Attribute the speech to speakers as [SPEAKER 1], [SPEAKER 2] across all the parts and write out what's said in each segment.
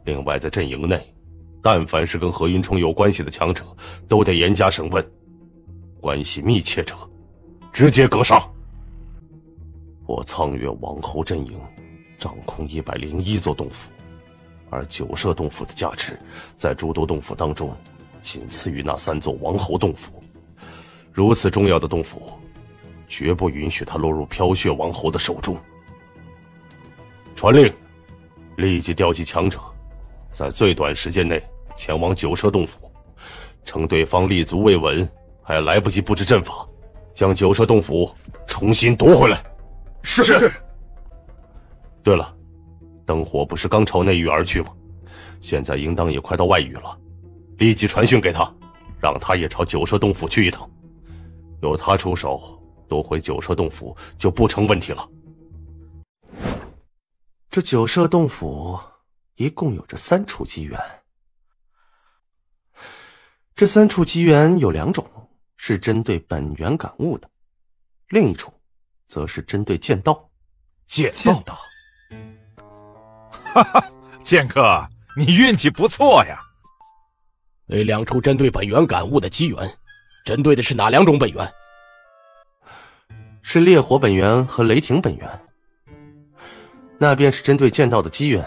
[SPEAKER 1] 另外，在阵营内，但凡是跟何云冲有关系的强者，都得严加审问，关系密切者，直接格杀。我苍月王侯阵营掌控101座洞府，而九舍洞府的价值在诸多洞府当中仅次于那3座王侯洞府。如此重要的洞府，绝不允许它落入飘血王侯的手中。传令，立即调集强者，在最短时间内前往九舍洞府，趁对方立足未稳，还来不及布置阵法，将九舍洞府重新夺回来。
[SPEAKER 2] 是。
[SPEAKER 1] 对了，灯火不是刚朝内域而去吗？现在应当也快到外域了，立即传讯给他，让他也朝九舍洞府去一趟。有他出手，夺回九舍洞府就不成问题了。这九舍洞府一共有着3处机缘，这3处机缘有2种是针对本源感悟的，另一处则是针对剑道。
[SPEAKER 2] 剑道，哈哈，剑客，你运气不错呀。
[SPEAKER 3] 那2处针对本源感悟的机缘，针对的是哪2种本源？
[SPEAKER 1] 是烈火本源和雷霆本源。那便是针对剑道的机缘，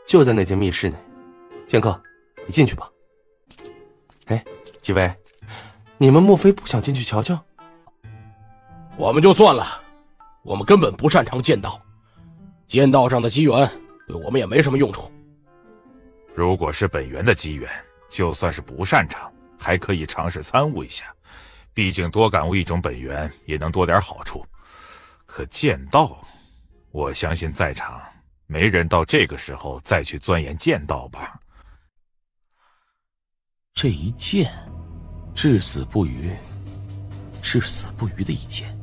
[SPEAKER 1] 就在那间密室内。剑客，你进去吧。哎，几位，你们莫非不想进去瞧瞧？
[SPEAKER 3] 我们就算了，我们根本不擅长剑道，剑道上的机缘对我们也没什么用处。
[SPEAKER 2] 如果是本源的机缘，就算是不擅长，还可以尝试参悟一下，毕竟多感悟一种本源也能多点好处。可剑道，我相信在场没人到这个时候再去钻研剑道吧。
[SPEAKER 4] 这一剑，至死不渝，至死不渝的一剑，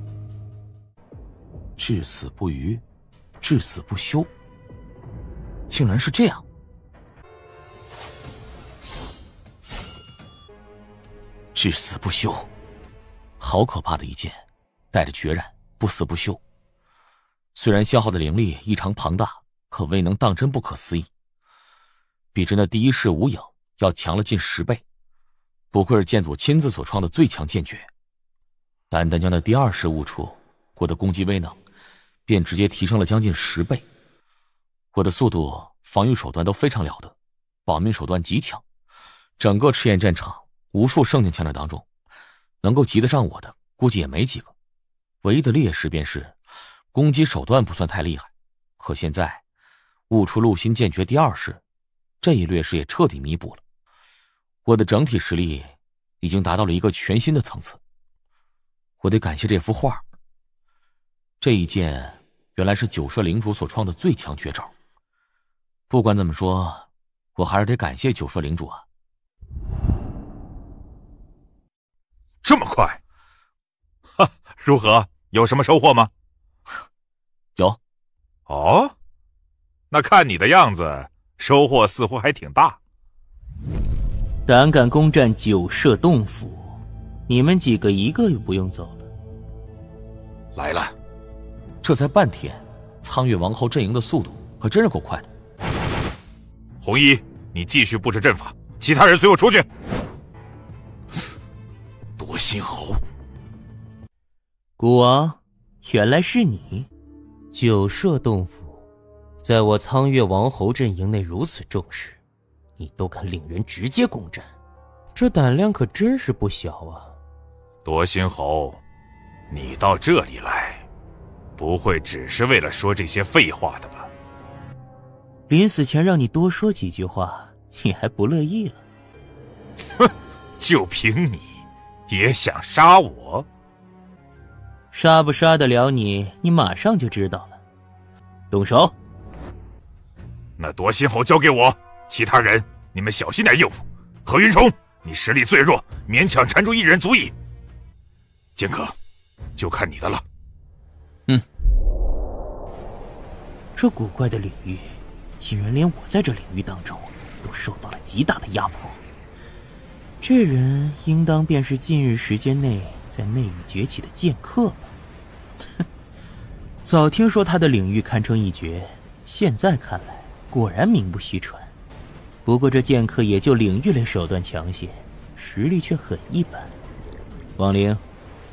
[SPEAKER 4] 至死不渝，至死不休，竟然是这样。至死不休，好可怕的一剑，带着决然，不死不休。虽然消耗的灵力异常庞大，可未能当真不可思议，比之那第一式无影要强了近10倍。不愧是剑祖亲自所创的最强剑诀。单单将那第2式悟出，我的攻击威能便直接提升了将近10倍。我的速度、防御手段都非常了得，保命手段极强。整个赤焰战场无数圣境强者当中，能够及得上我的估计也没几个。唯一的劣势便是攻击手段不算太厉害，可现在悟出陆心剑诀第2式，这一劣势也彻底弥补了。我的整体实力已经达到了一个全新的层次。我得感谢这幅画，这一剑原来是九舍领主所创的最强绝招。不管怎么说，我还是得感谢九舍领主啊。
[SPEAKER 2] 这么快？哈，如何？有什么收获吗？
[SPEAKER 4] 有。
[SPEAKER 2] 哦，那看你的样子，收获似乎还挺大。
[SPEAKER 5] 胆敢攻占九舍洞府，你们几个一个也不用走了。
[SPEAKER 2] 来了，
[SPEAKER 4] 这才半天，苍月王侯阵营的速度可真是够快的。
[SPEAKER 2] 红衣，你继续布置阵法，其他人随我出去。夺心侯，
[SPEAKER 5] 古王，原来是你。九舍洞府，在我苍月王侯阵营内如此重视，你都敢领人直接攻占，这胆量可真是不小啊！
[SPEAKER 2] 夺心侯，你到这里来，不会只是为了说这些废话的吧？
[SPEAKER 5] 临死前让你多说几句话，你还不乐意了？
[SPEAKER 2] 哼，就凭你，也想杀我？
[SPEAKER 5] 杀不杀得了你，你马上就知道了。动手！
[SPEAKER 2] 那夺心侯交给我，其他人你们小心点应付。何云冲，你实力最弱，勉强缠住1人足矣。剑客，就看你的了。
[SPEAKER 5] 这古怪的领域，竟然连我在这领域当中都受到了极大的压迫。这人应当便是近日时间内在内域崛起的剑客吧？哼，早听说他的领域堪称一绝，现在看来果然名不虚传。不过这剑客也就领域类手段强些，实力却很一般。王灵，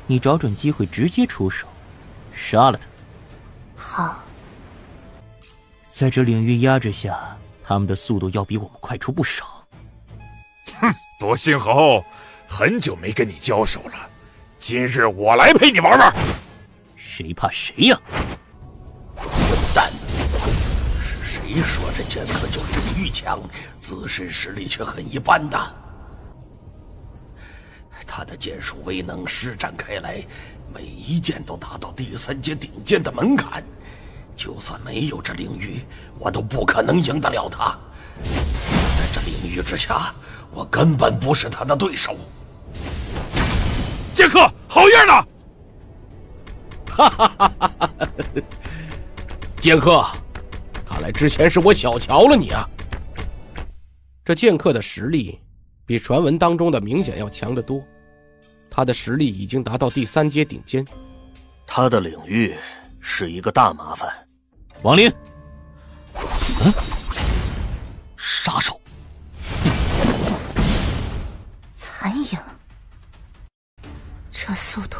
[SPEAKER 5] 你找准机会直接出手，杀了他。
[SPEAKER 6] 好。
[SPEAKER 5] 在这领域压制下，他们的速度要比我们快出不少。
[SPEAKER 2] 哼，夺心侯，很久没跟你交手了，今日我来陪你玩玩。
[SPEAKER 5] 谁怕谁呀？
[SPEAKER 3] 混蛋！是谁说这剑客就领域强，自身实力却很一般的？他的剑术威能施展开来，每一剑都达到第3阶顶尖的门槛。就算没有这领域，我都不可能赢得了他。在这领域之下，我根本不是他的对手。
[SPEAKER 2] 剑客，好样的！
[SPEAKER 3] 哈哈哈哈哈！剑客，看来之前是我小瞧了你啊。这剑客的实力比传闻当中的明显要强得多，他的实力已经达到第3阶顶尖。
[SPEAKER 7] 他的领域是一个大麻烦。
[SPEAKER 5] 王灵，
[SPEAKER 4] 杀手，
[SPEAKER 6] 残影，这速度，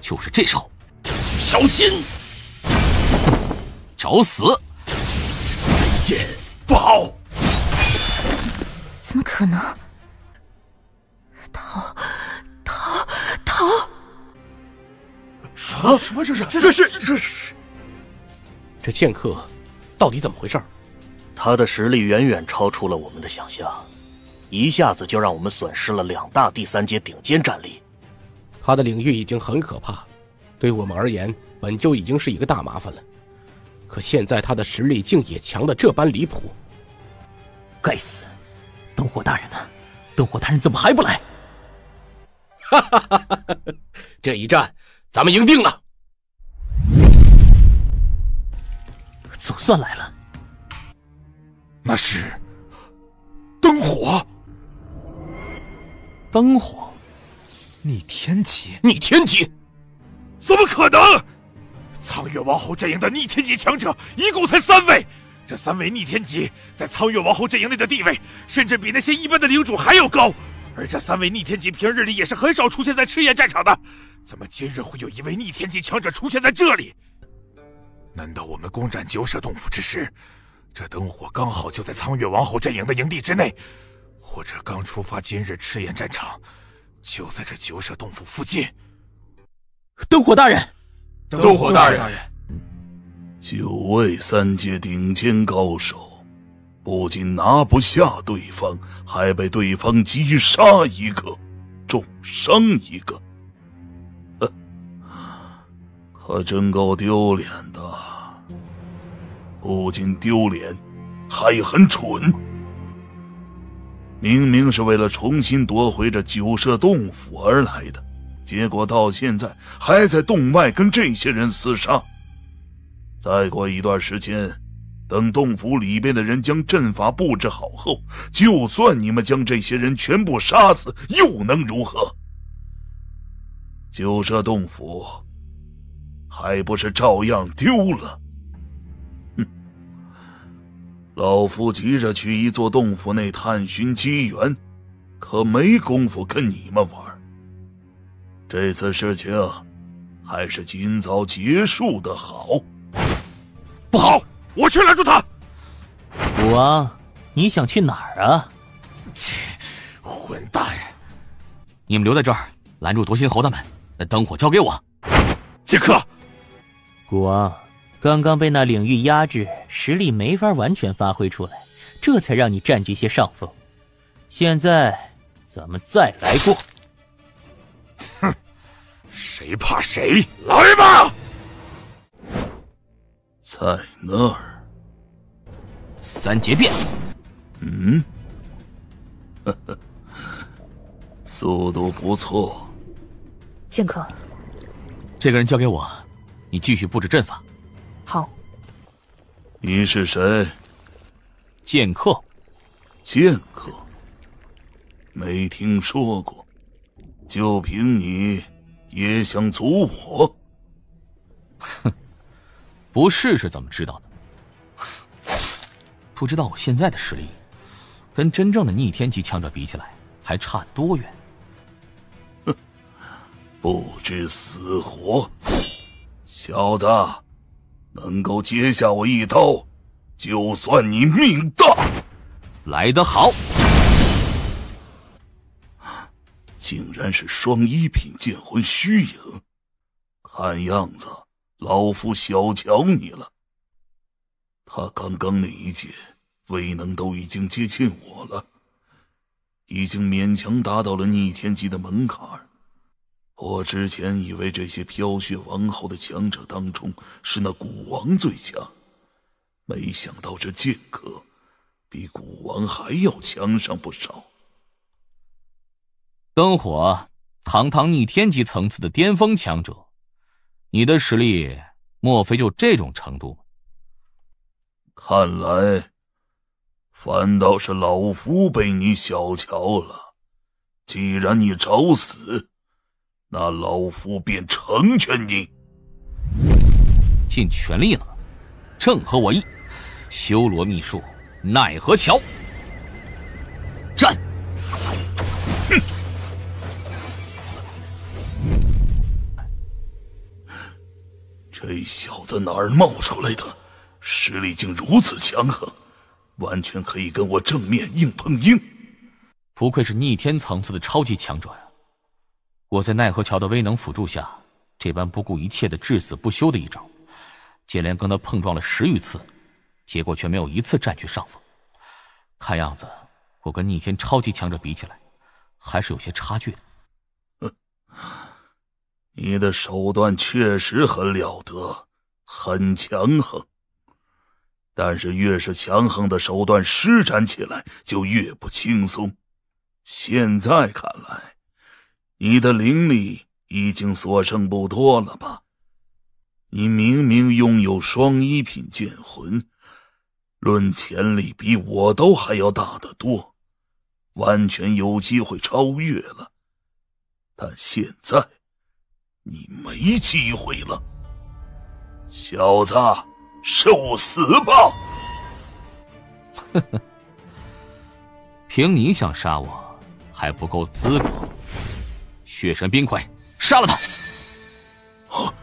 [SPEAKER 4] 就是这手，
[SPEAKER 3] 小心，
[SPEAKER 4] 找死！
[SPEAKER 3] 这一剑不好。
[SPEAKER 6] 怎么可能？逃！
[SPEAKER 3] 什么？这是？这剑客到底怎么回事？
[SPEAKER 7] 他的实力远远超出了我们的想象，一下子就让我们损失了2大第3阶顶尖战力。
[SPEAKER 3] 他的领域已经很可怕，对我们而言本就已经是一个大麻烦了。可现在他的实力竟也强得这般离谱。
[SPEAKER 5] 该死！灯火大人呢？灯火大人怎么还不来？
[SPEAKER 3] 哈哈哈哈！这一战咱们赢定了。
[SPEAKER 5] 总算来了。
[SPEAKER 2] 那是灯火。
[SPEAKER 4] 灯火，
[SPEAKER 2] 逆天级？
[SPEAKER 3] 逆天级？
[SPEAKER 2] 怎么可能？苍月王侯阵营的逆天级强者一共才3位，这3位逆天级在苍月王侯阵营内的地位，甚至比那些一般的领主还要高。而这3位逆天级平日里也是很少出现在赤焰战场的，怎么今日会有一位逆天级强者出现在这里？难道我们攻占九舍洞府之时，这灯火刚好就在苍月王侯阵营的营地之内，或者刚出发今日赤焰战场就在这九舍洞府附近？
[SPEAKER 5] 灯火大人，
[SPEAKER 2] 灯火大人
[SPEAKER 8] 9位3阶顶尖高手，不仅拿不下对方，还被对方击杀一个，重伤一个。可真够丢脸的，不仅丢脸，还很蠢。明明是为了重新夺回这九舍洞府而来的，结果到现在还在洞外跟这些人厮杀。再过一段时间，等洞府里边的人将阵法布置好后，就算你们将这些人全部杀死，又能如何？九舍洞府还不是照样丢了？哼！老夫急着去一座洞府内探寻机缘，可没工夫跟你们玩。这次事情还是尽早结束的好。
[SPEAKER 2] 不好，我去拦住他！
[SPEAKER 5] 武王，你想去哪儿啊？
[SPEAKER 2] 切，混蛋！
[SPEAKER 4] 你们留在这儿，拦住夺心侯他们，那灯火交给我。
[SPEAKER 2] 杰克，
[SPEAKER 5] 古王，刚刚被那领域压制，实力没法完全发挥出来，这才让你占据些上风。现在咱们再来过。
[SPEAKER 2] 哼，谁怕谁？来吧！
[SPEAKER 8] 在那儿
[SPEAKER 4] ，3节变。
[SPEAKER 8] 呵呵，速度不错。
[SPEAKER 6] 剑客，
[SPEAKER 4] 这个人交给我，你继续布置阵法。
[SPEAKER 6] 好。
[SPEAKER 8] 你是谁？
[SPEAKER 4] 剑客。
[SPEAKER 8] 剑客？没听说过。就凭你也想阻我？
[SPEAKER 4] 哼，不试试怎么知道呢？不知道我现在的实力，跟真正的逆天级强者比起来，还差多远？
[SPEAKER 8] 哼，不知死活！小子，能够接下我一刀，就算你命大。
[SPEAKER 4] 来得好！
[SPEAKER 8] 竟然是双一品剑魂虚影，看样子老夫小瞧你了。他刚刚那一剑威能都已经接近我了，已经勉强达到了逆天级的门槛。我之前以为这些飘雪王后的强者当中是那古王最强，没想到这剑客比古王还要强上不少。
[SPEAKER 4] 灯火，堂堂逆天级层次的巅峰强者，你的实力莫非就这种程度吗？
[SPEAKER 8] 看来反倒是老夫被你小瞧了。既然你找死，那老夫便成全你。
[SPEAKER 4] 尽全力了，正合我意。修罗秘术，奈何桥。战！
[SPEAKER 8] 哼！这小子哪儿冒出来的？实力竟如此强横，完全可以跟我正面硬碰硬。
[SPEAKER 4] 不愧是逆天层次的超级强者呀！我在奈何桥的威能辅助下，这般不顾一切的至死不休的一招，接连跟他碰撞了10余次，结果却没有一次占据上风。看样子，我跟逆天超级强者比起来，还是有些差距的。
[SPEAKER 8] 你的手段确实很了得，很强横。但是越是强横的手段施展起来，就越不轻松。现在看来，你的灵力已经所剩不多了吧？你明明拥有双一品剑魂，论潜力比我都还要大得多，完全有机会超越了。但现在你没机会了，小子，受死吧！
[SPEAKER 4] 呵呵，凭你想杀我，还不够资格。血神冰块，杀了他！
[SPEAKER 8] 啊，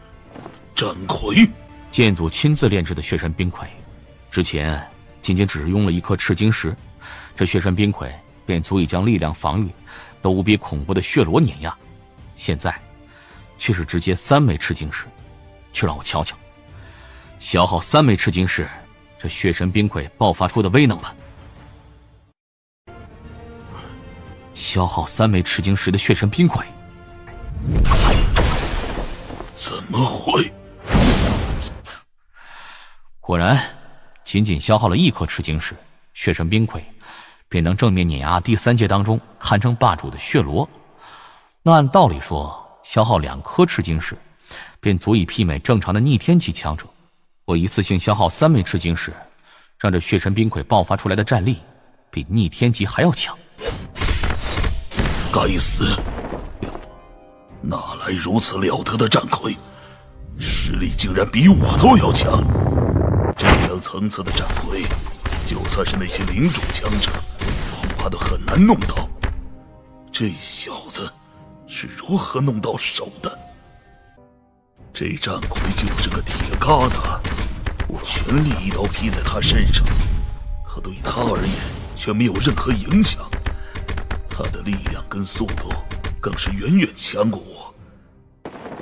[SPEAKER 8] 战魁！
[SPEAKER 4] 剑祖亲自炼制的血神冰块，之前仅仅只是用了1颗赤晶石，这血神冰块便足以将力量、防御都无比恐怖的血罗碾压。现在却是直接3枚赤晶石，就让我瞧瞧，消耗3枚赤晶石，这血神冰块爆发出的威能吧。消耗3枚赤晶石的血神冰块，
[SPEAKER 8] 怎么会？
[SPEAKER 4] 果然，仅仅消耗了1颗赤晶石，血神冰块便能正面碾压第3阶当中堪称霸主的血罗。那按道理说，消耗2颗赤晶石，便足以媲美正常的逆天级强者。我一次性消耗3枚赤晶石，让这血神冰块爆发出来的战力，比逆天级还要强。
[SPEAKER 8] 该死！哪来如此了得的战魁？实力竟然比我都要强！这等层次的战魁，就算是那些灵种强者，恐怕都很难弄到。这小子是如何弄到手的？这战魁就是个铁疙瘩，我全力一刀劈在他身上，可对他而言却没有任何影响。他的力量跟速度更是远远强过我。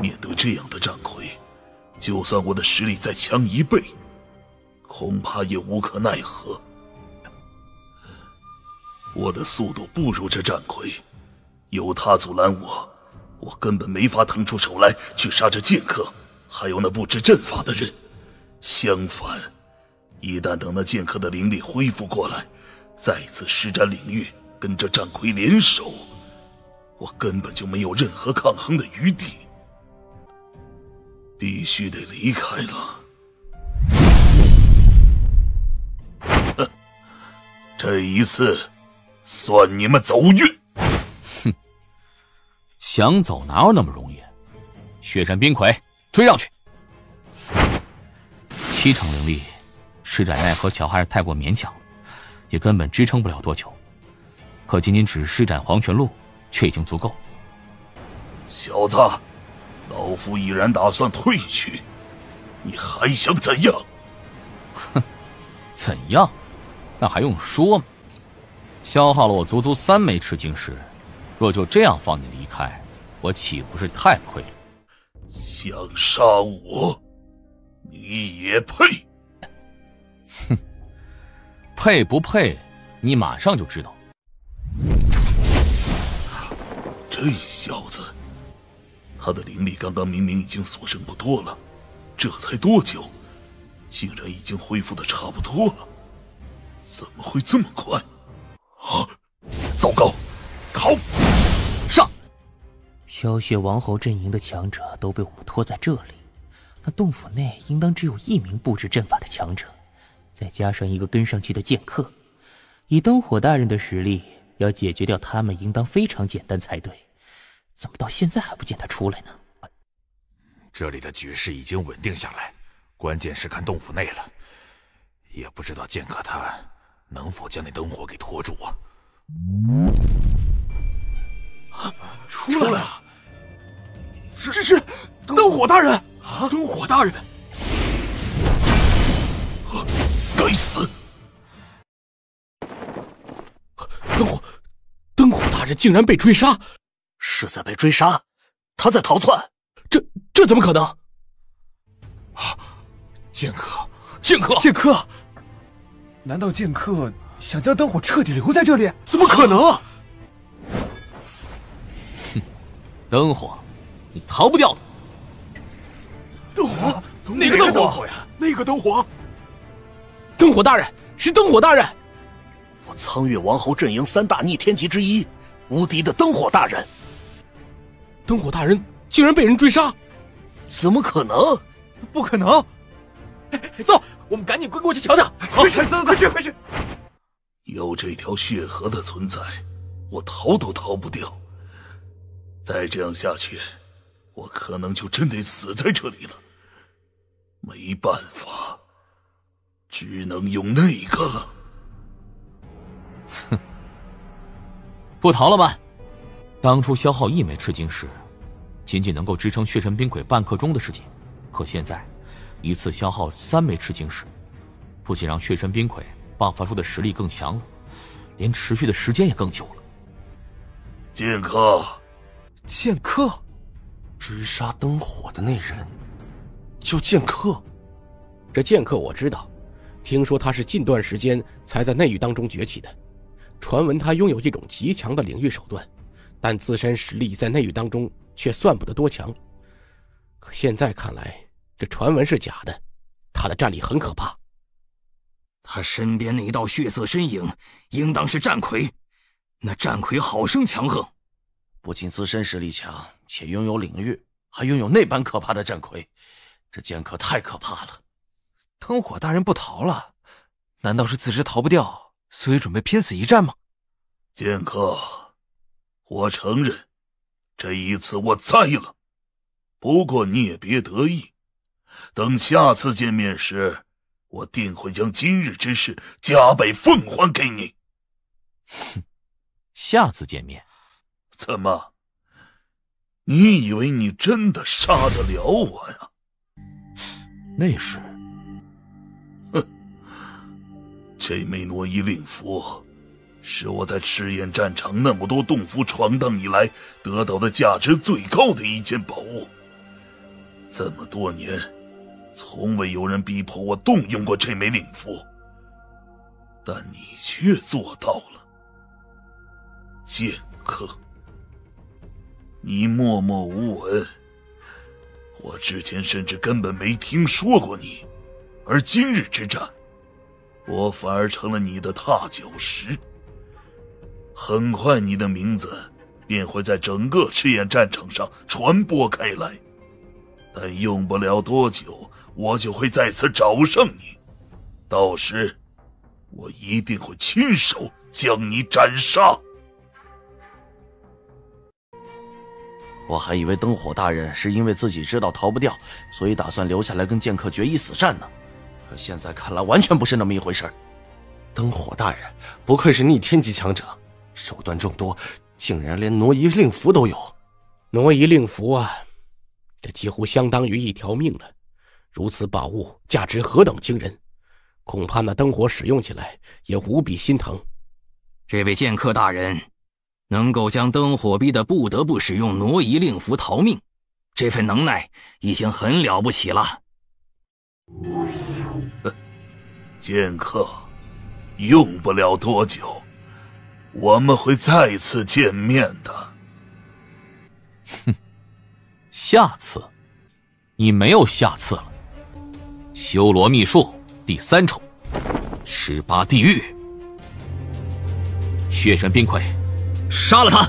[SPEAKER 8] 面对这样的战魁，就算我的实力再强1倍，恐怕也无可奈何。我的速度不如这战魁，有他阻拦我，我根本没法腾出手来去杀这剑客，还有那不知阵法的人。相反，一旦等那剑客的灵力恢复过来，再次施展领域，跟这战魁联手，我根本就没有任何抗衡的余地，必须得离开了。哼，这一次算你们走运。
[SPEAKER 4] 哼，想走哪有那么容易？血神冰魁，追上去！7成灵力，施展奈何桥还是太过勉强了。也根本支撑不了多久。可仅仅只施展黄泉路，却已经足够。
[SPEAKER 8] 小子，老夫已然打算退去，你还想怎样？
[SPEAKER 4] 哼，怎样？那还用说吗？消耗了我足足3枚赤晶石，若就这样放你离开，我岂不是太亏了？
[SPEAKER 8] 想杀我，你也配？
[SPEAKER 4] 哼，配不配，你马上就知道。
[SPEAKER 8] 这小子，他的灵力刚刚明明已经所剩不多了，这才多久，竟然已经恢复的差不多了？怎么会这么快？啊！糟糕，逃！
[SPEAKER 4] 上！
[SPEAKER 5] 飘雪王侯阵营的强者都被我们拖在这里，那洞府内应当只有1名布置阵法的强者，再加上一个跟上去的剑客，以灯火大人的实力，要解决掉他们应当非常简单才对。怎么到现在还不见他出来呢？
[SPEAKER 2] 这里的局势已经稳定下来，关键是看洞府内了。也不知道剑客他能否将那灯火给拖住啊！
[SPEAKER 9] 出来了！这是灯火大人啊！灯火大人！
[SPEAKER 8] 该死！
[SPEAKER 3] 灯火大人竟然被追杀！
[SPEAKER 7] 是在被追杀？他在逃窜？
[SPEAKER 3] 这怎么可能？
[SPEAKER 2] 啊！剑客！
[SPEAKER 9] 难道剑客想将灯火彻底留在这里？
[SPEAKER 3] 怎么可能啊！
[SPEAKER 4] 哼，灯火，你逃不掉的。
[SPEAKER 9] 灯火？哪个灯火呀？那个灯火？
[SPEAKER 3] 灯火大人，是灯火大人！
[SPEAKER 7] 我苍月王侯阵营3大逆天级之一，无敌的灯火大人。
[SPEAKER 3] 灯火大人竟然被人追杀，
[SPEAKER 7] 怎么可能？
[SPEAKER 9] 不可能！走，我们赶紧归过去瞧瞧。快去！
[SPEAKER 8] 有这条血河的存在，我逃都逃不掉。再这样下去，我可能就真得死在这里了。没办法，只能用那个了。
[SPEAKER 4] 哼，不逃了吧？当初消耗1枚赤晶石，仅仅能够支撑血神冰鬼半刻钟的时间，可现在一次消耗3枚赤晶石，不仅让血神冰鬼爆发出的实力更强了，连持续的时间也更久了。
[SPEAKER 8] 剑客，
[SPEAKER 1] 追杀灯火的那人叫剑客。
[SPEAKER 3] 这剑客我知道，听说他是近段时间才在内域当中崛起的，传闻他拥有一种极强的领域手段，但自身实力在内域当中却算不得多强。可现在看来，这传闻是假的，他的战力很可怕。
[SPEAKER 10] 他身边那道血色身影，应当是战魁。那战魁好生强横，
[SPEAKER 7] 不仅自身实力强，且拥有领域，还拥有那般可怕的战魁，这剑客太可怕了。
[SPEAKER 9] 灯火大人不逃了，难道是自知逃不掉，所以准备拼死一战吗？
[SPEAKER 8] 剑客，我承认，这一次我栽了。不过你也别得意，等下次见面时，我定会将今日之事加倍奉还给你。
[SPEAKER 4] 哼，下次见面？
[SPEAKER 8] 怎么？你以为你真的杀得了我呀？
[SPEAKER 4] 那是。
[SPEAKER 8] 哼，这枚挪移令符，是我在赤焰战场那么多洞府闯荡以来得到的价值最高的一件宝物。这么多年，从未有人逼迫我动用过这枚令符，但你却做到了。剑客，你默默无闻，我之前甚至根本没听说过你，而今日之战，我反而成了你的踏脚石。很快你的名字便会在整个赤焰战场上传播开来，但用不了多久，我就会再次找上你，到时我一定会亲手将你斩杀。
[SPEAKER 7] 我还以为灯火大人是因为自己知道逃不掉，所以打算留下来跟剑客决一死战呢。可现在看来完全不是那么一回事。
[SPEAKER 1] 灯火大人不愧是逆天级强者，手段众多，竟然连挪移令符都有。
[SPEAKER 3] 挪移令符啊，这几乎相当于一条命了。如此宝物价值何等惊人，恐怕那灯火使用起来也无比心疼。
[SPEAKER 10] 这位剑客大人能够将灯火逼得不得不使用挪移令符逃命，这份能耐已经很了不起了。
[SPEAKER 8] 剑客，用不了多久，我们会再次见面的。
[SPEAKER 4] 哼，下次？你没有下次了。修罗秘术第3重，18地狱。血神冰魁，杀了他！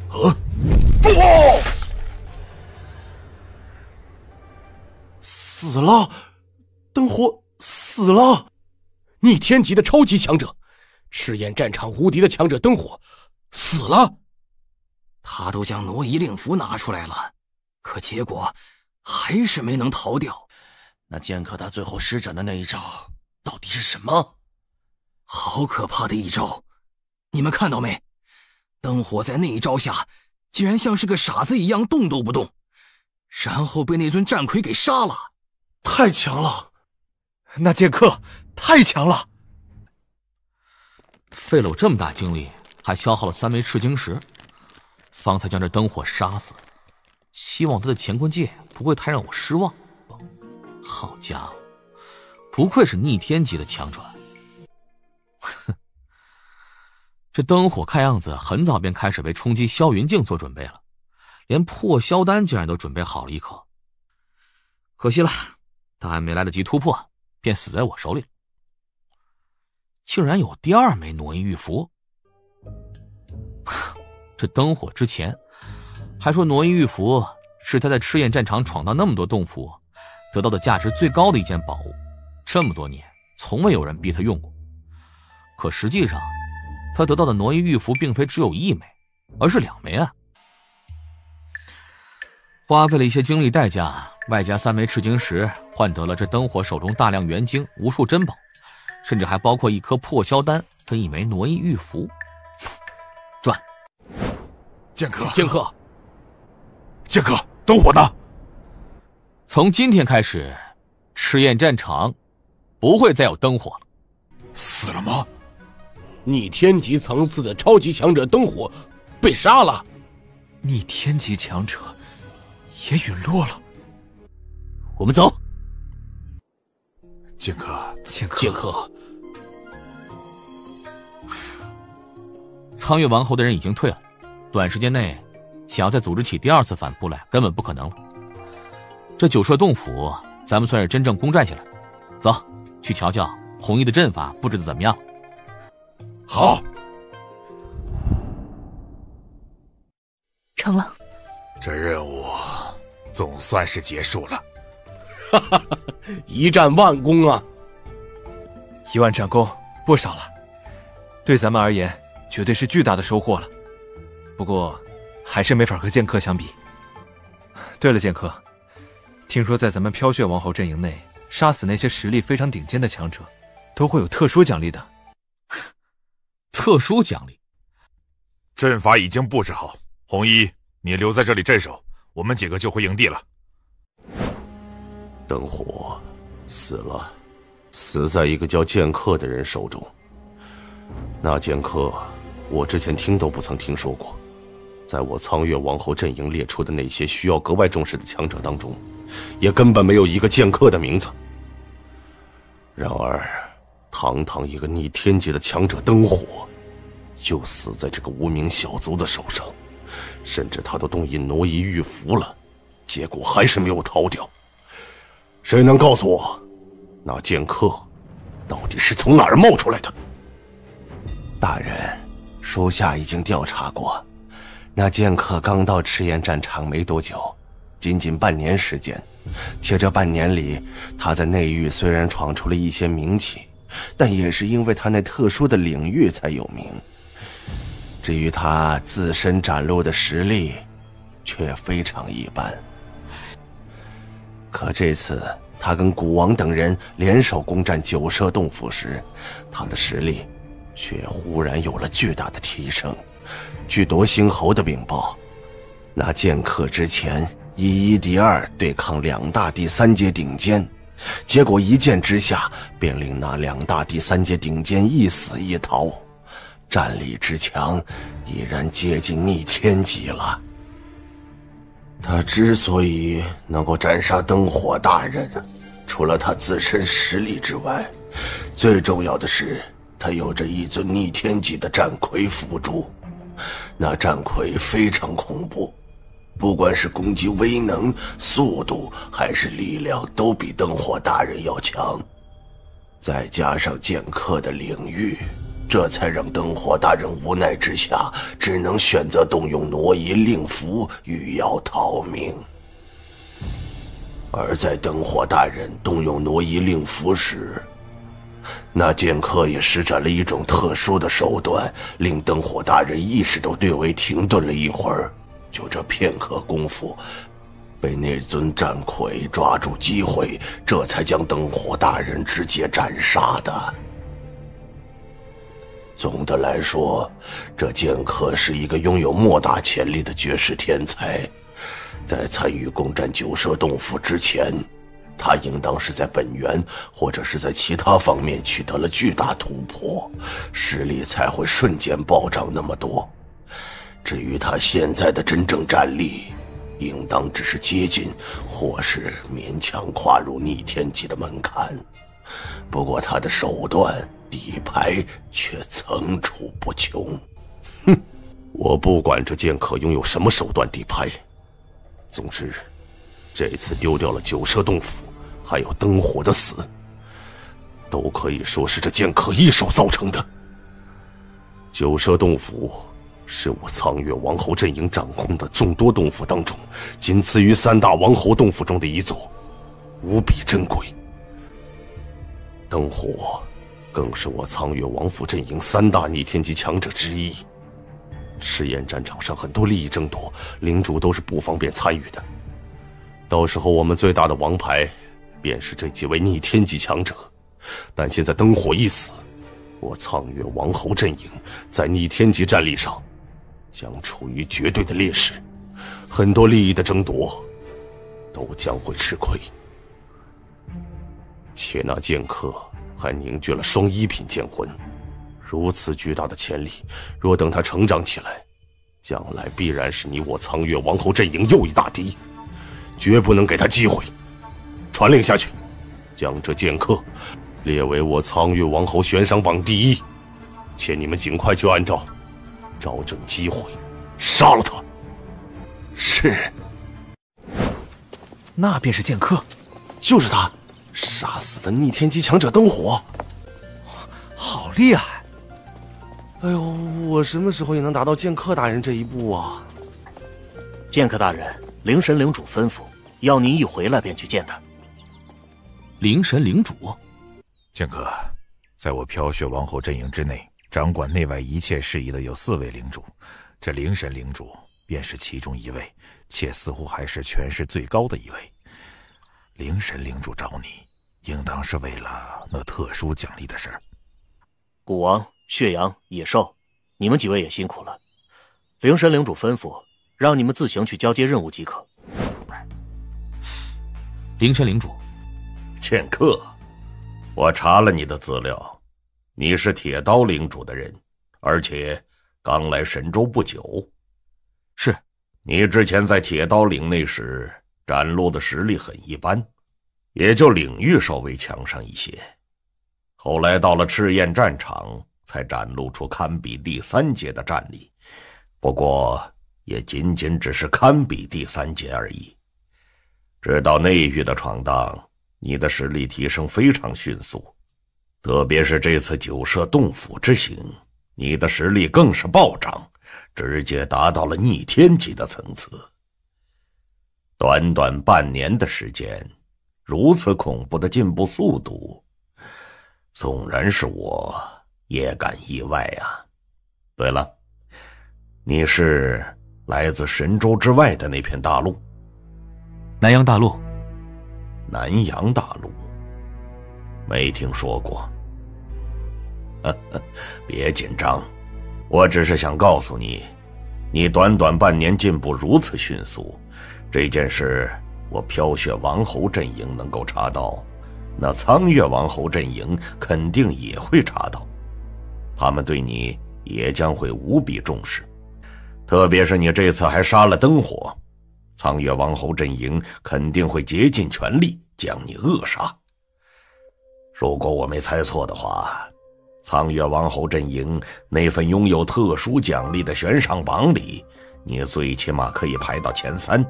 [SPEAKER 1] 不！死了，灯火死了。
[SPEAKER 3] 逆天级的超级强者，赤焰战场无敌的强者灯火死了。
[SPEAKER 10] 他都将挪移令符拿出来了，可结果还是没能逃掉。
[SPEAKER 7] 那剑客他最后施展的那一招到底是什么？
[SPEAKER 10] 好可怕的一招！你们看到没？灯火在那一招下竟然像是个傻子一样动都不动，然后被那尊战魁给杀了。
[SPEAKER 1] 太强了！
[SPEAKER 9] 那剑客太强了！
[SPEAKER 4] 费了我这么大精力，还消耗了3枚赤晶石，方才将这灯火杀死。希望他的乾坤界不会太让我失望。好家伙，不愧是逆天级的强者。哼，这灯火看样子很早便开始为冲击霄云境做准备了，连破霄丹竟然都准备好了一颗。可惜了，他还没来得及突破，便死在我手里了。竟然有第2枚挪移玉符。这灯火之前还说挪移玉符是他在赤焰战场闯荡那么多洞府得到的价值最高的一件宝物，这么多年从未有人逼他用过。可实际上他得到的挪移玉符并非只有1枚，而是2枚啊！花费了一些精力代价，外加3枚赤晶石，换得了这灯火手中大量元晶、无数珍宝，甚至还包括1颗破霄丹和1枚挪移玉符。赚！
[SPEAKER 2] 剑客，灯火呢？
[SPEAKER 4] 从今天开始，赤焰战场不会再有灯火了。
[SPEAKER 2] 死了吗？
[SPEAKER 3] 逆天级层次的超级强者灯火被杀了，
[SPEAKER 9] 逆天级强者也陨落了。
[SPEAKER 7] 我们走。
[SPEAKER 2] 剑客，
[SPEAKER 4] 苍月王侯的人已经退了，短时间内想要再组织起第2次反扑来根本不可能了。这九舍洞府咱们算是真正攻占下来，走，去瞧瞧红衣的阵法布置的怎么样。
[SPEAKER 2] 好。
[SPEAKER 6] 成了。
[SPEAKER 2] 这任务总算是结束了。
[SPEAKER 3] 哈哈，一战万功啊
[SPEAKER 9] ！1万战功不少了，对咱们而言绝对是巨大的收获了。不过还是没法和剑客相比。对了，剑客，听说在咱们飘血王侯阵营内杀死那些实力非常顶尖的强者都会有特殊奖励的。
[SPEAKER 4] 特殊奖励？
[SPEAKER 2] 阵法已经布置好，红衣你留在这里镇守，我们几个就回营地了。
[SPEAKER 1] 灯火死了，死在一个叫剑客的人手中。那剑客我之前听都不曾听说过，在我苍月王侯阵营列出的那些需要格外重视的强者当中，也根本没有一个剑客的名字。然而堂堂一个逆天级的强者灯火就死在这个无名小卒的手上，甚至他都动用挪移玉符了，结果还是没有逃掉。谁能告诉我，那剑客到底是从哪儿冒出来的？
[SPEAKER 11] 大人，属下已经调查过，那剑客刚到赤焰战场没多久，仅仅半年时间，且这半年里，他在内域虽然闯出了一些名气，但也是因为他那特殊的领域才有名。至于他自身展露的实力，却非常一般。可这次他跟古王等人联手攻占九舍洞府时，他的实力却忽然有了巨大的提升。据夺星侯的禀报，那剑客之前以1敌2对抗2大第3阶顶尖，结果一剑之下便令那2大第3阶顶尖一死一逃，战力之强已然接近逆天级了。他之所以能够斩杀灯火大人，除了他自身实力之外，最重要的是他有着一尊逆天级的战魁辅助。那战魁非常恐怖，不管是攻击威能、速度还是力量，都比灯火大人要强。再加上剑客的领域，这才让灯火大人无奈之下，只能选择动用挪移令符欲要逃命。而在灯火大人动用挪移令符时，那剑客也施展了一种特殊的手段，令灯火大人意识都略微停顿了一会儿。就这片刻功夫，被那尊战魁抓住机会，这才将灯火大人直接斩杀的。总的来说，这剑客是一个拥有莫大潜力的绝世天才。在参与攻占九舍洞府之前，他应当是在本源或者是在其他方面取得了巨大突破，实力才会瞬间暴涨那么多。至于他现在的真正战力，应当只是接近或是勉强跨入逆天级的门槛。不过他的手段底牌却层出不穷。
[SPEAKER 1] 哼，我不管这剑客拥有什么手段底牌，总之这次丢掉了九舍洞府还有灯火的死，都可以说是这剑客一手造成的。九舍洞府是我苍月王侯阵营掌控的众多洞府当中，仅次于3大王侯洞府中的一座，无比珍贵。灯火更是我苍月王府阵营3大逆天级强者之一。赤焰战场上很多利益争夺，领主都是不方便参与的。到时候我们最大的王牌便是这几位逆天级强者。但现在灯火一死，我苍月王侯阵营在逆天级战力上将处于绝对的劣势，很多利益的争夺都将会吃亏。且那剑客还凝聚了双1品剑魂，如此巨大的潜力，若等他成长起来，将来必然是你我苍月王侯阵营又一大敌，绝不能给他机会。传令下去，将这剑客列为我苍月王侯悬赏榜第1，且你们尽快就按照找准机会杀了他。
[SPEAKER 11] 是。
[SPEAKER 9] 那便是剑客，
[SPEAKER 11] 就是他，杀死的逆天级强者灯火，
[SPEAKER 9] 好厉害！
[SPEAKER 11] 哎呦，我什么时候也能达到剑客大人这一步啊？
[SPEAKER 7] 剑客大人，灵神领主吩咐，要您一回来便去见他。
[SPEAKER 4] 灵神领主，
[SPEAKER 2] 剑客，在我飘雪王侯阵营之内，掌管内外一切事宜的有4位领主，这灵神领主便是其中一位，且似乎还是权势最高的一位。灵神领主找你，应当是为了那特殊奖励的事儿。
[SPEAKER 7] 古王、血阳、野兽，你们几位也辛苦了。灵神领主吩咐，让你们自行去交接任务即可。
[SPEAKER 4] 灵神领主，
[SPEAKER 12] 剑客，我查了你的资料，你是铁刀领主的人，而且刚来神州不久。
[SPEAKER 4] 是。
[SPEAKER 12] 你之前在铁刀领内时展露的实力很一般，也就领域稍微强上一些。后来到了赤焰战场，才展露出堪比第3阶的战力，不过也仅仅只是堪比第3阶而已。直到内域的闯荡，你的实力提升非常迅速，特别是这次九舍洞府之行，你的实力更是暴涨，直接达到了逆天级的层次。短短半年的时间，如此恐怖的进步速度，纵然是我也感意外啊。对了，你是来自神州之外的那片大陆？
[SPEAKER 4] 南洋大陆。
[SPEAKER 12] 南洋大陆。没听说过。别紧张，我只是想告诉你，你短短半年进步如此迅速，这件事我飘雪王侯阵营能够查到，那苍月王侯阵营肯定也会查到，他们对你也将会无比重视，特别是你这次还杀了灯火，苍月王侯阵营肯定会竭尽全力将你扼杀。如果我没猜错的话，苍月王侯阵营那份拥有特殊奖励的悬赏榜里，你最起码可以排到前3，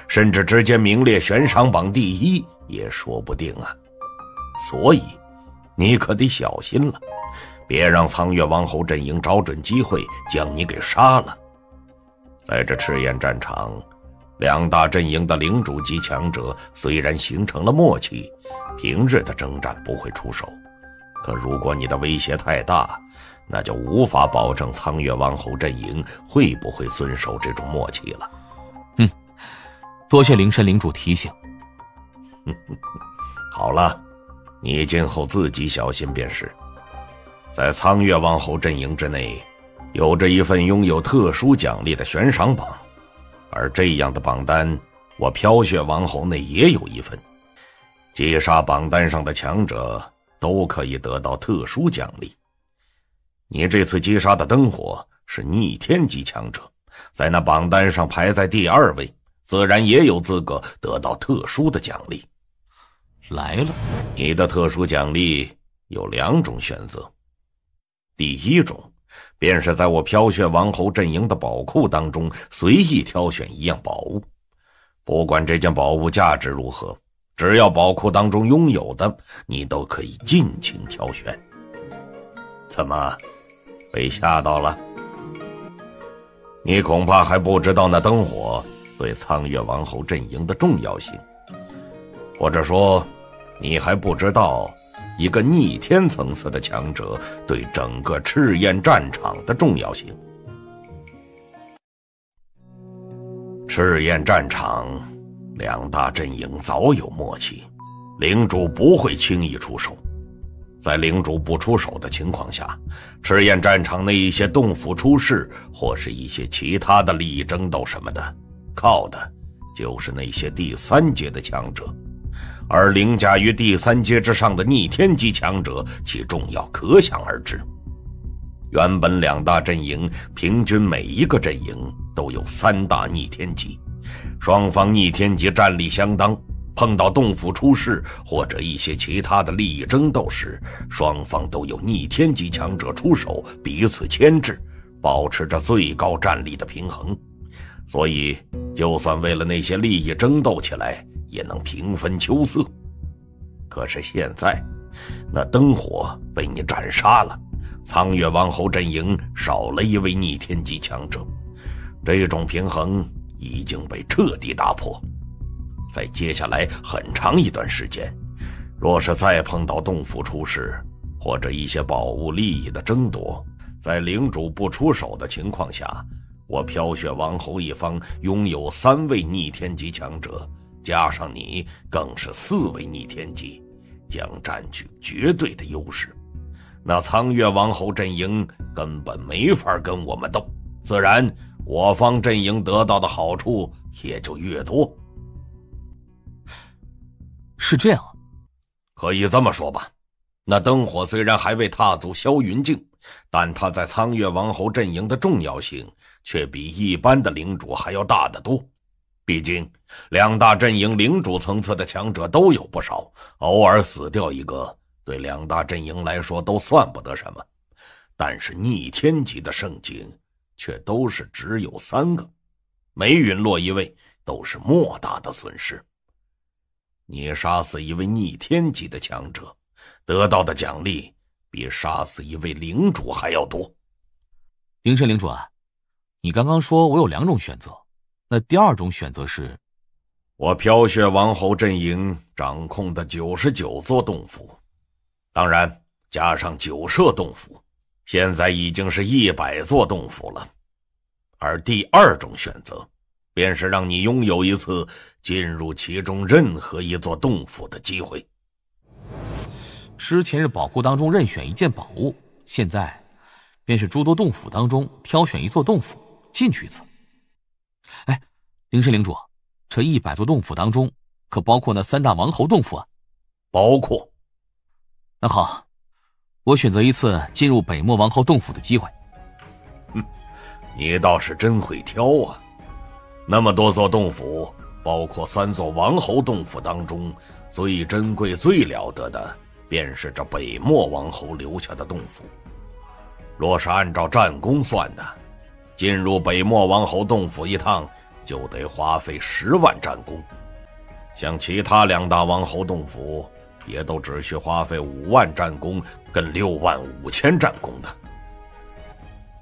[SPEAKER 12] 甚至直接名列悬赏榜第1也说不定啊。所以你可得小心了，别让苍月王侯阵营找准机会将你给杀了。在这赤焰战场，2大阵营的领主级强者虽然形成了默契，平日的征战不会出手，可如果你的威胁太大，那就无法保证苍月王侯阵营会不会遵守这种默契了。
[SPEAKER 4] 多谢灵山领主提醒。
[SPEAKER 12] 好了，你今后自己小心便是。在苍月王侯阵营之内，有着一份拥有特殊奖励的悬赏榜，而这样的榜单，我飘雪王侯内也有一份。击杀榜单上的强者都可以得到特殊奖励。你这次击杀的灯火是逆天级强者，在那榜单上排在第2位，自然也有资格得到特殊的奖励。
[SPEAKER 4] 来了，
[SPEAKER 12] 你的特殊奖励有2种选择。第1种，便是在我飘雪王侯阵营的宝库当中随意挑选一样宝物，不管这件宝物价值如何，只要宝库当中拥有的，你都可以尽情挑选。怎么，被吓到了？你恐怕还不知道那灯火对苍月王侯阵营的重要性，或者说，你还不知道一个逆天层次的强者对整个赤焰战场的重要性。赤焰战场2大阵营早有默契，领主不会轻易出手。在领主不出手的情况下，赤焰战场内一些洞府出世或是一些其他的利益争斗什么的，靠的就是那些第3阶的强者，而凌驾于第3阶之上的逆天级强者，其重要可想而知。原本2大阵营平均每一个阵营都有3大逆天级，双方逆天级战力相当，碰到洞府出世或者一些其他的利益争斗时，双方都有逆天级强者出手，彼此牵制，保持着最高战力的平衡。所以就算为了那些利益争斗起来，也能平分秋色。可是现在那灯火被你斩杀了，苍月王侯阵营少了一位逆天级强者，这种平衡已经被彻底打破。在接下来很长一段时间，若是再碰到洞府出世或者一些宝物利益的争夺，在领主不出手的情况下，我飘雪王侯一方拥有3位逆天级强者，加上你更是4位逆天级，将占据绝对的优势。那苍月王侯阵营根本没法跟我们斗，自然我方阵营得到的好处也就越多。
[SPEAKER 4] 是这样啊，
[SPEAKER 12] 可以这么说吧。那灯火虽然还未踏足霄云境，但他在苍月王侯阵营的重要性却比一般的领主还要大得多。毕竟2大阵营领主层次的强者都有不少，偶尔死掉一个，对2大阵营来说都算不得什么。但是逆天级的圣境却都是只有3个，每陨落一位都是莫大的损失。你杀死一位逆天级的强者，得到的奖励比杀死一位领主还要多。
[SPEAKER 4] 灵山领主啊，你刚刚说我有2种选择，那第2种选择是？
[SPEAKER 12] 我飘雪王侯阵营掌控的99座洞府，当然加上9舍洞府，现在已经是100座洞府了。而第2种选择，便是让你拥有一次进入其中任何一座洞府的机会。
[SPEAKER 4] 之前是宝库当中任选一件宝物，现在便是诸多洞府当中挑选一座洞府进去一次。哎，灵神领主，这100座洞府当中可包括那3大王侯洞府啊？
[SPEAKER 12] 包括。
[SPEAKER 4] 那好，我选择一次进入北漠王侯洞府的机会。
[SPEAKER 12] 你倒是真会挑啊！那么多座洞府，包括3座王侯洞府当中，最珍贵最了得的便是这北漠王侯留下的洞府。若是按照战功算的，进入北漠王侯洞府一趟就得花费10万战功，像其他2大王侯洞府也都只需花费5万战功跟6万5千战功的。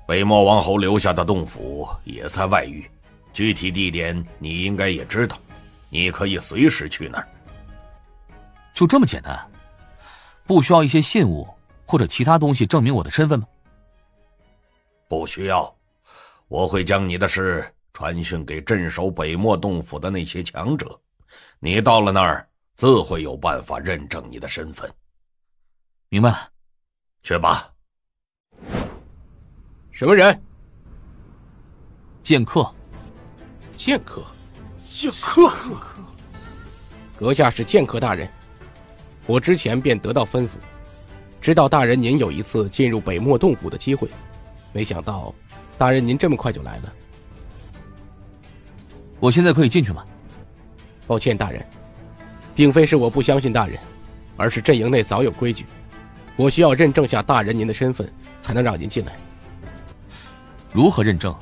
[SPEAKER 12] 北漠王侯留下的洞府也在外域，具体地点你应该也知道，你可以随时去那儿。
[SPEAKER 4] 就这么简单？不需要一些信物或者其他东西证明我的身份吗？
[SPEAKER 12] 不需要，我会将你的事传讯给镇守北漠洞府的那些强者，你到了那儿自会有办法认证你的身份。
[SPEAKER 4] 明白了。
[SPEAKER 12] 去吧。
[SPEAKER 3] 什么人？
[SPEAKER 4] 剑客。
[SPEAKER 3] 剑客。
[SPEAKER 10] 剑客。
[SPEAKER 3] 阁下是剑客大人。我之前便得到吩咐，知道大人您有一次进入北漠洞府的机会，没想到大人您这么快就来了。
[SPEAKER 4] 我现在可以进去吗？
[SPEAKER 3] 抱歉大人，并非是我不相信大人，而是阵营内早有规矩，我需要认证下大人您的身份才能让您进来。
[SPEAKER 4] 如何认证？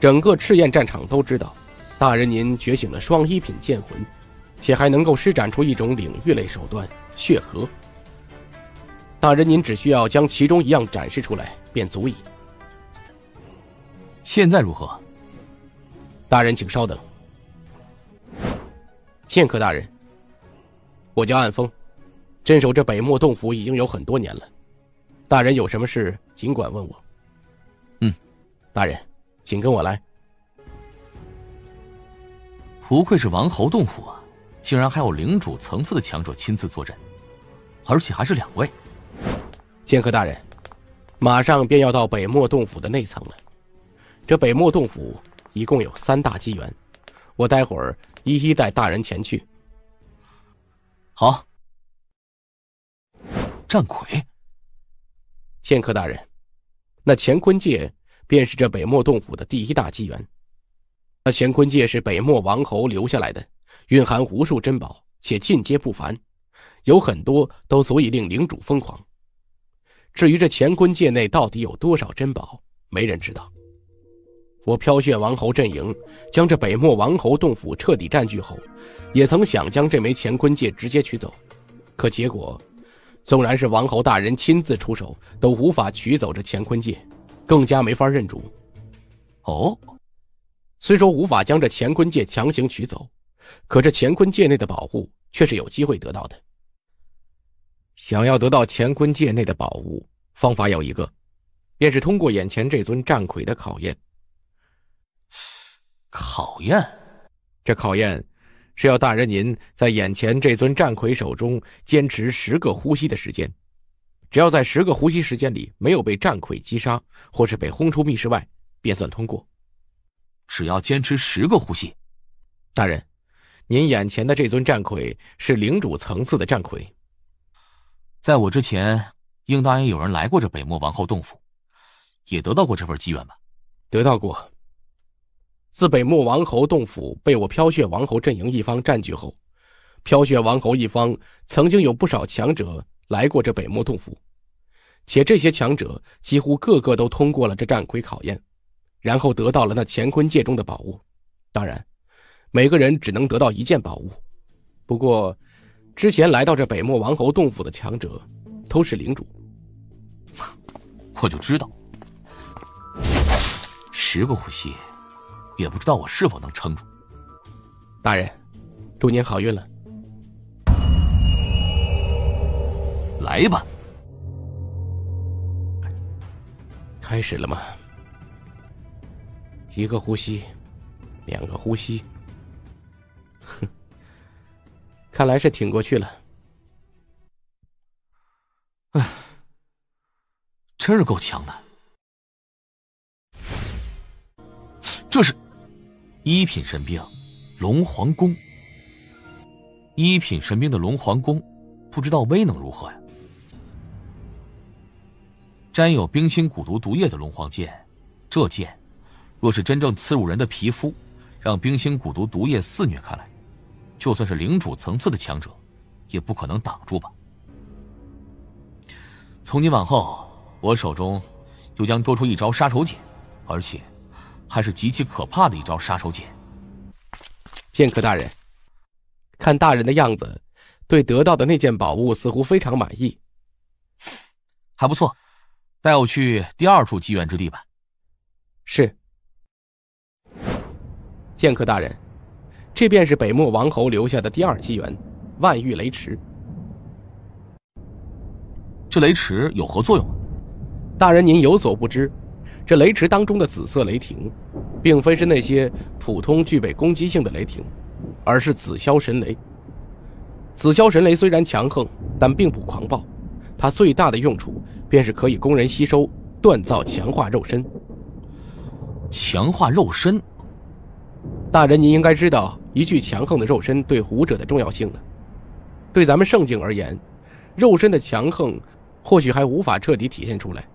[SPEAKER 3] 整个赤焰战场都知道，大人您觉醒了双1品剑魂，且还能够施展出一种领域类手段血合。大人您只需要将其中一样展示出来便足矣。
[SPEAKER 4] 现在如何？
[SPEAKER 3] 大人请稍等。剑客大人，我叫暗风，镇守这北漠洞府已经有很多年了，大人有什么事尽管问我。大人请跟我来。
[SPEAKER 4] 不愧是王侯洞府啊，竟然还有领主层次的强者亲自坐镇，而且还是2位。
[SPEAKER 3] 剑客大人，马上便要到北漠洞府的内层了。这北漠洞府一共有3大机缘，我待会儿一一带大人前去。
[SPEAKER 4] 好。战魁。
[SPEAKER 3] 剑客大人，那乾坤界便是这北漠洞府的第1大机缘。那乾坤界是北漠王侯留下来的，蕴含无数珍宝，且进阶不凡，有很多都足以令领主疯狂。至于这乾坤界内到底有多少珍宝，没人知道。我飘血王侯阵营将这北漠王侯洞府彻底占据后，也曾想将这枚乾坤界直接取走，可结果纵然是王侯大人亲自出手，都无法取走这乾坤界，更加没法认主。
[SPEAKER 4] 哦，
[SPEAKER 3] 虽说无法将这乾坤界强行取走，可这乾坤界内的宝物却是有机会得到的。想要得到乾坤界内的宝物，方法有一个，便是通过眼前这尊战魁的考验。
[SPEAKER 4] 考验？
[SPEAKER 3] 这考验是要大人您在眼前这尊战魁手中坚持10个呼吸的时间，只要在10个呼吸时间里没有被战魁击杀，或是被轰出密室外，便算通过。
[SPEAKER 4] 只要坚持10个呼吸。
[SPEAKER 3] 大人，您眼前的这尊战魁是领主层次的战魁。
[SPEAKER 4] 在我之前，应当也有人来过这北漠王侯洞府，也得到过这份机缘吧？
[SPEAKER 3] 得到过。自北漠王侯洞府被我飘血王侯阵营一方占据后，飘血王侯一方曾经有不少强者来过这北漠洞府，且这些强者几乎个个都通过了这战魁考验，然后得到了那乾坤界中的宝物。当然，每个人只能得到1件宝物。不过，之前来到这北漠王侯洞府的强者，都是领主。
[SPEAKER 4] 我就知道，10个呼吸，也不知道我是否能撑住。
[SPEAKER 3] 大人，祝您好运了。
[SPEAKER 4] 来吧。
[SPEAKER 3] 开始了吗？1个呼吸2个呼吸。哼，看来是挺过去了。
[SPEAKER 4] 唉，真是够强的。这是1品神兵龙皇弓。1品神兵的龙皇弓，不知道威能如何呀？沾有冰心蛊毒毒液的龙皇剑，这剑若是真正刺入人的皮肤，让冰心蛊毒毒液肆虐开来，就算是领主层次的强者，也不可能挡住吧。从今往后，我手中又将多出一招杀手锏，而且还是极其可怕的一招杀手锏。
[SPEAKER 3] 剑客大人，看大人的样子，对得到的那件宝物似乎非常满意。
[SPEAKER 4] 还不错，带我去第2处机缘之地吧。
[SPEAKER 3] 是。剑客大人，这便是北漠王侯留下的第2机缘——万玉雷池。
[SPEAKER 4] 这雷池有何作用？
[SPEAKER 3] 大人您有所不知，这雷池当中的紫色雷霆，并非是那些普通具备攻击性的雷霆，而是紫霄神雷。紫霄神雷虽然强横，但并不狂暴，它最大的用处便是可以供人吸收、锻造、强化肉身。
[SPEAKER 4] 强化肉身？
[SPEAKER 3] 大人您应该知道一具强横的肉身对武者的重要性了。对咱们圣境而言，肉身的强横或许还无法彻底体现出来，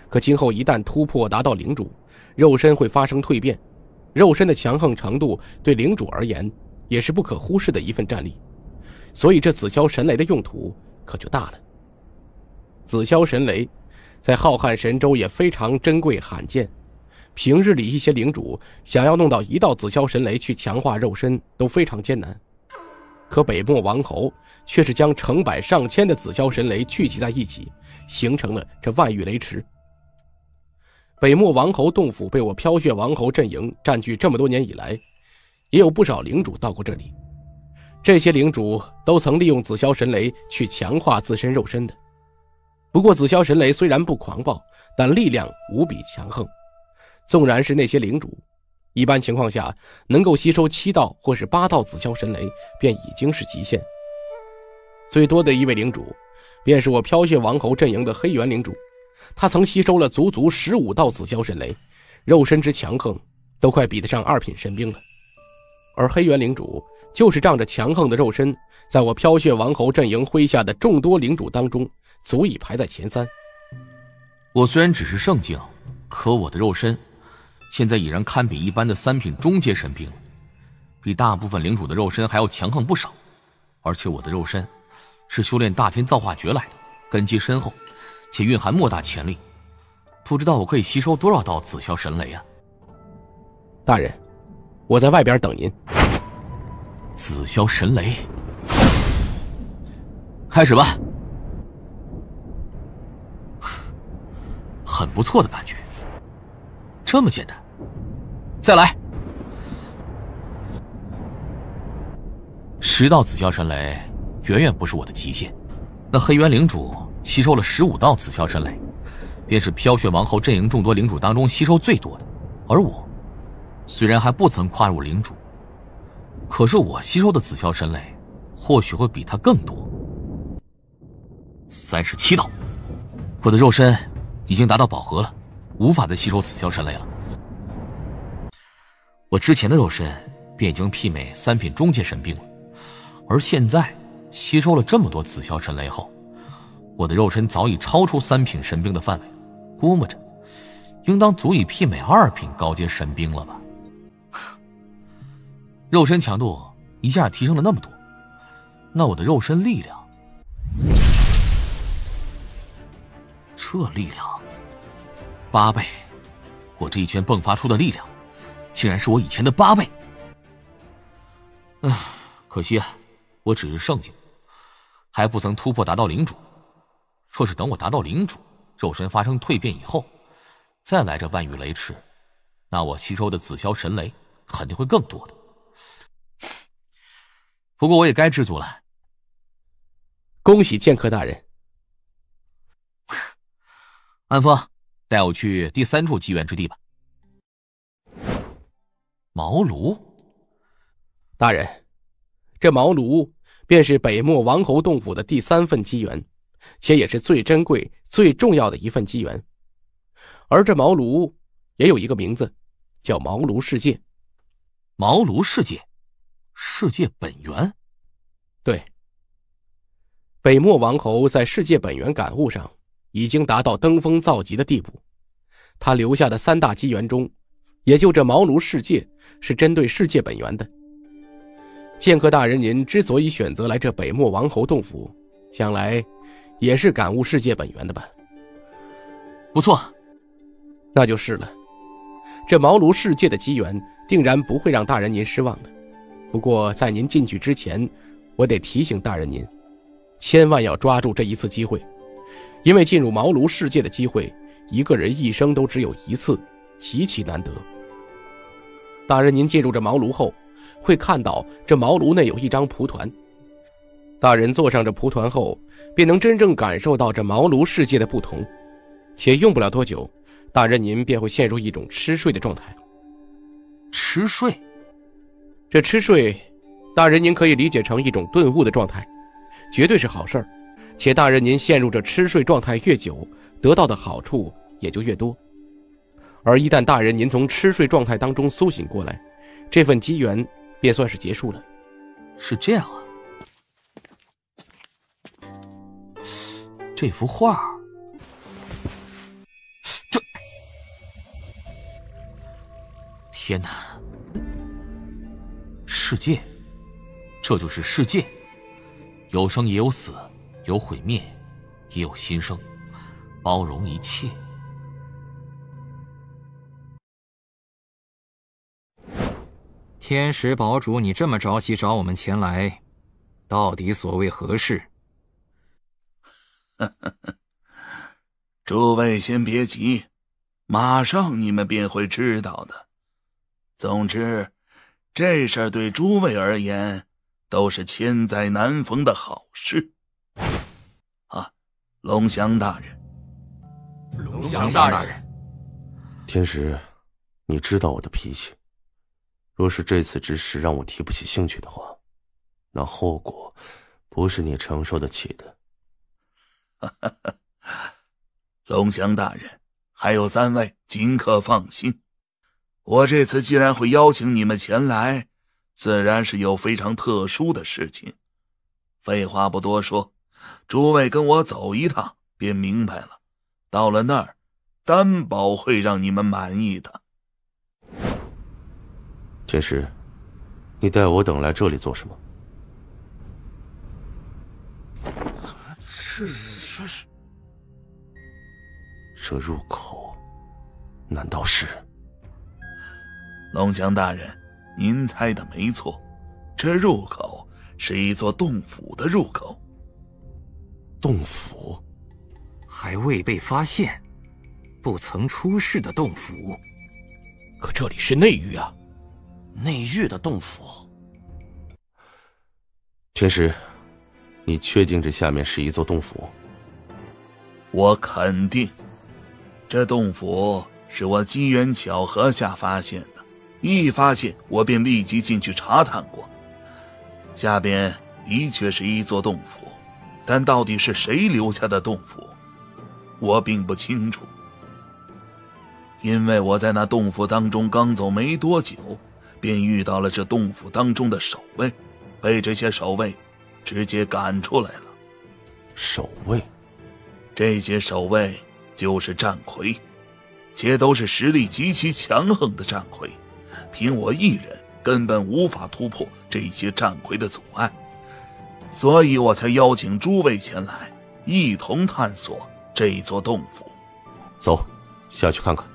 [SPEAKER 3] 可今后一旦突破达到领主，肉身会发生蜕变，肉身的强横程度对领主而言也是不可忽视的一份战力，所以这紫霄神雷的用途可就大了。紫霄神雷在浩瀚神州也非常珍贵罕见，平日里一些领主想要弄到1道紫霄神雷去强化肉身都非常艰难，可北漠王侯却是将成百上千的紫霄神雷聚集在一起，形成了这万玉雷池。北漠王侯洞府被我飘血王侯阵营占据这么多年以来，也有不少领主到过这里，这些领主都曾利用紫霄神雷去强化自身肉身的。不过紫霄神雷虽然不狂暴，但力量无比强横，纵然是那些领主，一般情况下能够吸收7道或是8道紫霄神雷便已经是极限。最多的一位领主便是我飘血王侯阵营的黑猿领主，他曾吸收了足足15道紫霄神雷，肉身之强横都快比得上2品神兵了。而黑猿领主就是仗着强横的肉身，在我飘血王侯阵营麾下的众多领主当中足以排在前3。
[SPEAKER 4] 我虽然只是圣境，可我的肉身现在已然堪比一般的3品中阶神兵，比大部分领主的肉身还要强横不少。而且我的肉身是修炼大天造化诀来的，根基深厚，且蕴含莫大潜力。不知道我可以吸收多少道紫霄神雷啊？
[SPEAKER 3] 大人，我在外边等您。
[SPEAKER 4] 紫霄神雷，开始吧。很不错的感觉，这么简单，再来。10道紫霄神雷远远不是我的极限，那黑猿领主吸收了15道紫霄神雷，便是飘雪王侯阵营众多领主当中吸收最多的。而我虽然还不曾跨入领主，可是我吸收的紫霄神雷或许会比他更多。37道，我的肉身已经达到饱和了，无法再吸收紫霄神雷了。我之前的肉身便已经媲美3品中阶神兵了，而现在吸收了这么多紫霄神雷后，我的肉身早已超出3品神兵的范围，估摸着应当足以媲美2品高阶神兵了吧。肉身强度一下提升了那么多，那我的肉身力量，这力量8倍，我这一拳迸发出的力量竟然是我以前的8倍。可惜啊，我只是圣境，还不曾突破达到领主。若是等我达到领主，肉身发生蜕变以后，再来这万玉雷池，那我吸收的紫霄神雷肯定会更多的。不过我也该知足了。
[SPEAKER 3] 恭喜剑客大人。
[SPEAKER 4] 安峰，带我去第3处机缘之地吧。茅庐。
[SPEAKER 3] 大人，这茅庐便是北漠王侯洞府的第3份机缘，且也是最珍贵、最重要的一份机缘。而这茅庐也有一个名字，叫茅庐世界。
[SPEAKER 4] 茅庐世界，世界本源。
[SPEAKER 3] 对，北漠王侯在世界本源感悟上已经达到登峰造极的地步。他留下的3大机缘中，也就这茅庐世界是针对世界本源的。剑客大人您之所以选择来这北漠王侯洞府，想来也是感悟世界本源的吧？
[SPEAKER 4] 不错，
[SPEAKER 3] 那就是了。这茅庐世界的机缘定然不会让大人您失望的。不过在您进去之前，我得提醒大人您，千万要抓住这一次机会，因为进入茅庐世界的机会，一个人一生都只有一次，极其难得。大人您进入这茅庐后，会看到这茅庐内有一张蒲团，大人坐上这蒲团后，便能真正感受到这茅庐世界的不同，且用不了多久，大人您便会陷入一种痴睡的状态。
[SPEAKER 4] 痴睡？
[SPEAKER 3] 这痴睡，大人您可以理解成一种顿悟的状态，绝对是好事儿。且大人您陷入这痴睡状态越久，得到的好处也就越多。而一旦大人您从痴睡状态当中苏醒过来，这份机缘便算是结束了。
[SPEAKER 4] 是这样啊。这幅画，这……天哪！世界，这就是世界，有生也有死，有毁灭，也有新生，包容一切。
[SPEAKER 10] 天石堡主，你这么着急找我们前来，到底所谓何事？
[SPEAKER 8] 诸位先别急，马上你们便会知道的。总之，这事儿对诸位而言都是千载难逢的好事。啊，龙翔大人，
[SPEAKER 2] 龙翔大人，
[SPEAKER 1] 天石，你知道我的脾气，若是这次之事让我提不起兴趣的话，那后果不是你承受得起的。
[SPEAKER 8] 龙翔大人，还有3位，尽可放心。我这次既然会邀请你们前来，自然是有非常特殊的事情。废话不多说，诸位跟我走一趟便明白了。到了那儿，担保会让你们满意的。
[SPEAKER 1] 天石，你带我等来这里做什么？这入口，难道是……
[SPEAKER 8] 龙翔大人，您猜的没错，这入口是一座洞府的入口。
[SPEAKER 1] 洞府？
[SPEAKER 10] 还未被发现，不曾出世的洞府。
[SPEAKER 3] 可这里是内域啊！
[SPEAKER 4] 内域的洞府。
[SPEAKER 1] 天石，你确定这下面是一座洞府？
[SPEAKER 8] 我肯定，这洞府是我机缘巧合下发现的，一发现我便立即进去查探过。下边的确是一座洞府，但到底是谁留下的洞府，我并不清楚。因为我在那洞府当中刚走没多久，便遇到了这洞府当中的守卫，被这些守卫直接赶出来了。
[SPEAKER 1] 守卫？
[SPEAKER 8] 这些守卫就是战魁，且都是实力极其强横的战魁，凭我一人根本无法突破这些战魁的阻碍，所以我才邀请诸位前来，一同探索这一座洞府。
[SPEAKER 1] 走，下去看看。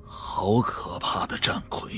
[SPEAKER 8] 好可怕的战魁！